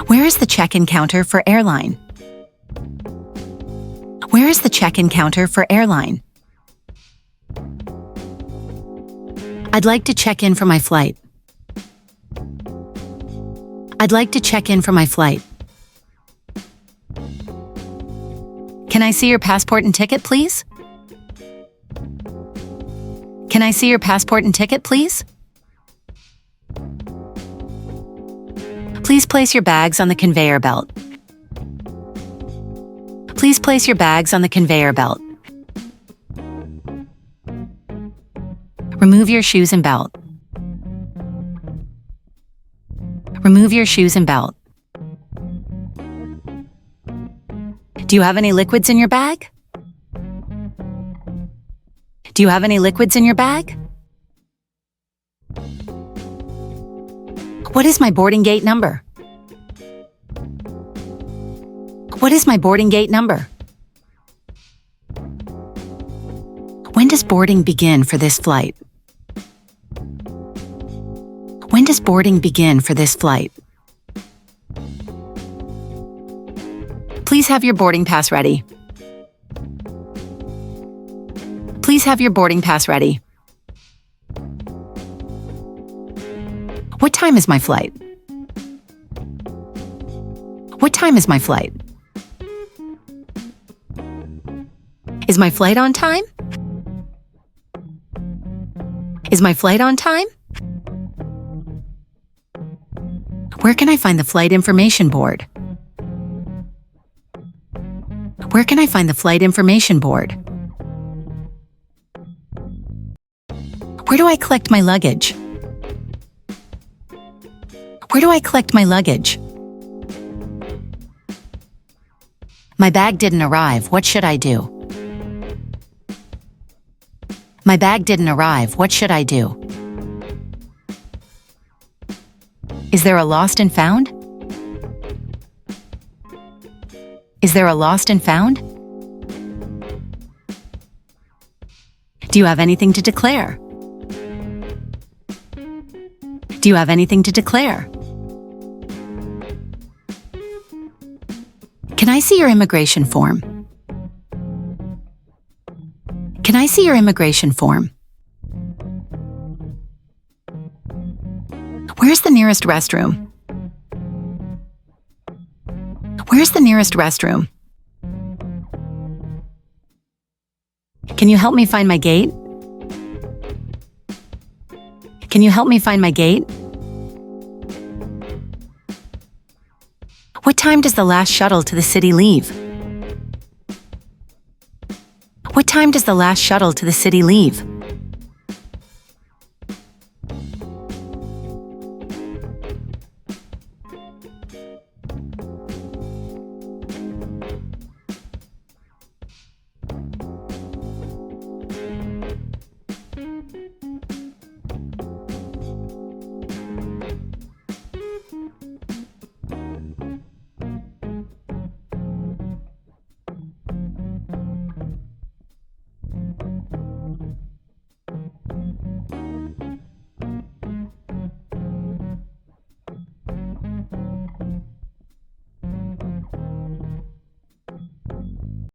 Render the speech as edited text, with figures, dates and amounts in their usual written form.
Where is the check-in counter for airline? Where is the check-in counter for airline? I'd like to check in for my flight. I'd like to check in for my flight. Can I see your passport and ticket, please? Can I see your passport and ticket, please? Please place your bags on the conveyor belt. Please place your bags on the conveyor belt. Remove your shoes and belt. Remove your shoes and belt. Do you have any liquids in your bag? Do you have any liquids in your bag? What is my boarding gate number? What is my boarding gate number? When does boarding begin for this flight? When does boarding begin for this flight? Please have your boarding pass ready. Please have your boarding pass ready. What time is my flight? What time is my flight? Is my flight on time? Is my flight on time? Where can I find the flight information board? Where can I find the flight information board? Where do I collect my luggage? Where do I collect my luggage? My bag didn't arrive. What should I do? My bag didn't arrive. What should I do? Is there a lost and found? Is there a lost and found? Do you have anything to declare? Do you have anything to declare? Can I see your immigration form? Can I see your immigration form? Where's the nearest restroom? Where's the nearest restroom? Can you help me find my gate? Can you help me find my gate? What time does the last shuttle to the city leave? What time does the last shuttle to the city leave?